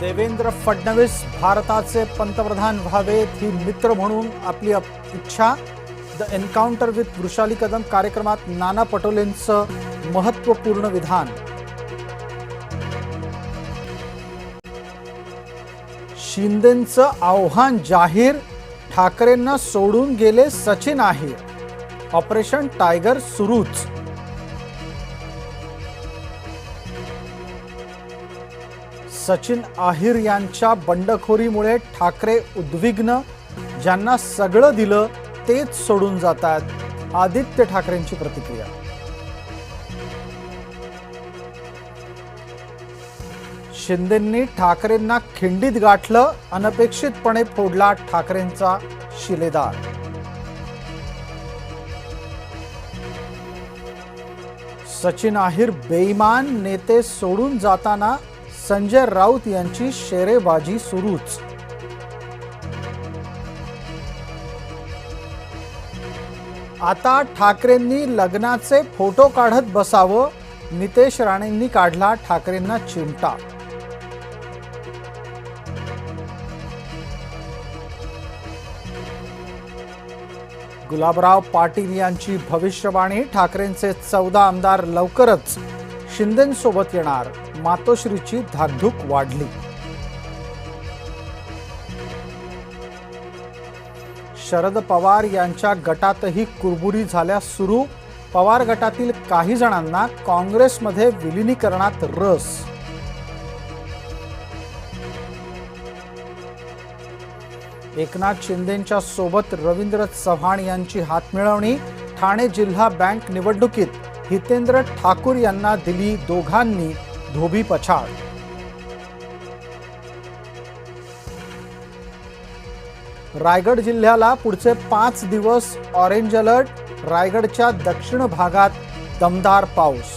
देवेंद्र फडणवीस भारताचे पंतप्रधान व्हावेत ही मित्र म्हणून आपली इच्छा। The encounter with Vrushali Kadam कार्यक्रमात नाना पटोलेंचं महत्त्वपूर्ण विधान। शिंदेंचं आव्हान जाहीर, ठाकरेंना सोडून गेले सचिन अहिर, ऑपरेशन टायगर सुरूच। सचिन अहिर यांच्या बंडखोरीमुळे ठाकरे उद्विग्न, ज्यांना सगळं दिलं तेच सोडून जातात, आदित्य ठाकरेंची प्रतिक्रिया। शिंदेंनी ठाकरेंना खिंडीत गाठलं, अनपेक्षितपणे फोडला ठाकरेंचा शिलेदार। सचिन अहिर बेईमान, नेते सोडून जाताना संजय राऊत यांची शेरेबाजी सुरूच। आता ठाकरेंनी लग्नाचे फोटो काढत बसावं, नितेश राणेंनी काढला ठाकरेंना चिमटा। गुलाबराव पाटील यांची भविष्यवाणी, ठाकरेंचे 14 आमदार लवकरच शिंदेंसोबत येणार, मातोश्रीची धाकधूक वाढली। शरद पवार यांच्या गटातही कुरबुरी झाल्या सुरू, पवार गटातील काही जणांना काँग्रेसमध्ये विलीनीकरणात रस। एकनाथ शिंदेंच्या सोबत रवींद्र चव्हाण यांची हातमिळवणी, ठाणे जिल्हा बँक निवडणुकीत हितेंद्र ठाकूर यांना दिली दोघांनी धोबी पछाड। रायगड जिल्ह्याला पुढचे 5 दिवस ऑरेंज अलर्ट, रायगडच्या दक्षिण भागात दमदार पाऊस।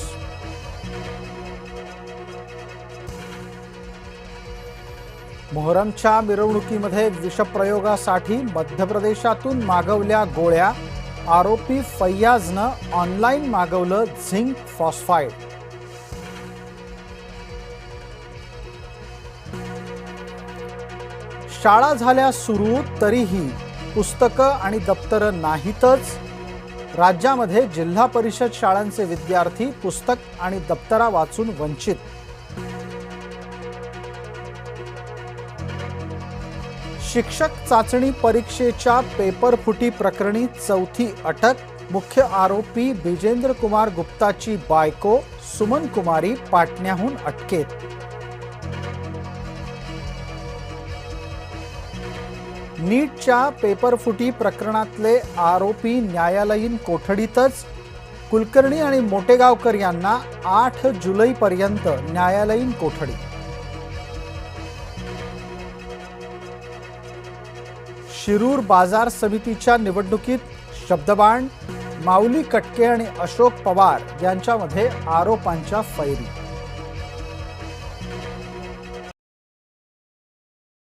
मोहरमच्या मिरवणुकीमध्ये विषप्रयोगासाठी मध्य प्रदेशातून मागवल्या गोळ्या, आरोपी फैयाजनं ऑनलाईन मागवलं झिंक फॉस्फाईड। शाळा झाल्या सुरू तरीही पुस्तकं आणि दप्तरं नाहीतच, राज्यामध्ये जिल्हा परिषद शाळांचे विद्यार्थी पुस्तक आणि दप्तरा वाचून वंचित। शिक्षक चाचणी परीक्षेच्या पेपर फुटी प्रकरणी 4थी अटक, मुख्य आरोपी बिजेंद्र कुमार गुप्ताची बायको सुमन कुमारी पाटण्याहून अटकेत। नीटच्या पेपर फुटी प्रकरणातले आरोपी न्यायालयीन कोठडीतच, कुलकर्णी आणि मोटेगावकर यांना 8 जुलैपर्यंत न्यायालयीन कोठडी। शिरूर बाजार समितीच्या निवडणुकीत शब्दबाण, माऊली कटके आणि अशोक पवार यांच्यामध्ये आरोपांच्या फैरी।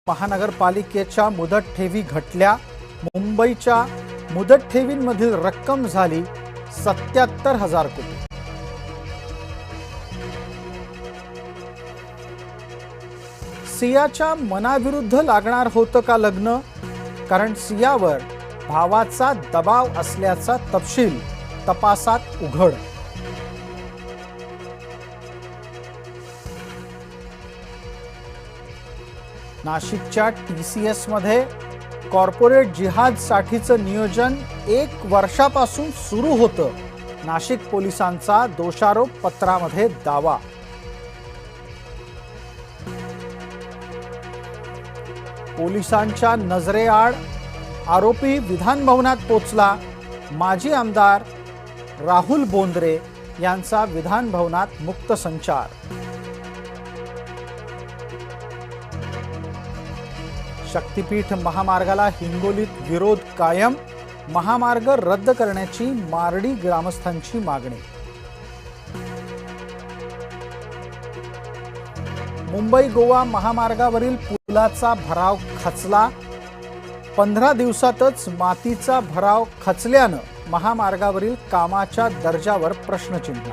महानगरपालिकेच्या मुदत ठेवी घटल्या, मुंबईच्या मुदत ठेवींमधील रक्कम झाली 77,000 कोटी। सियाच्या मनाविरुद्ध लागणार होतं का लग्न, कारण सियावर भावाचा दबाव असल्याचा तपशील तपासात उघड। नाशिकच्या TCS मध्ये कॉर्पोरेट जिहादसाठीचं नियोजन 1 वर्षापासून सुरू होतं, नाशिक पोलिसांचा दोषारोप पत्रामध्ये दावा। पोलिसांच्या नजरेआड आरोपी विधान भवनात पोचला, माजी आमदार राहुल बोंद्रे यांचा विधान भवनात मुक्त संचार। शक्तीपीठ महामार्गाला हिंगोलीत विरोध कायम, महामार्ग रद्द करण्याची मारडी ग्रामस्थांची मागणी। मुंबई गोवा महामार्गावरील पुलाचा भराव खचला, 15 दिवसातच मातीचा भराव खचल्यानं महामार्गावरील कामाच्या दर्जावर प्रश्नचिन्ह।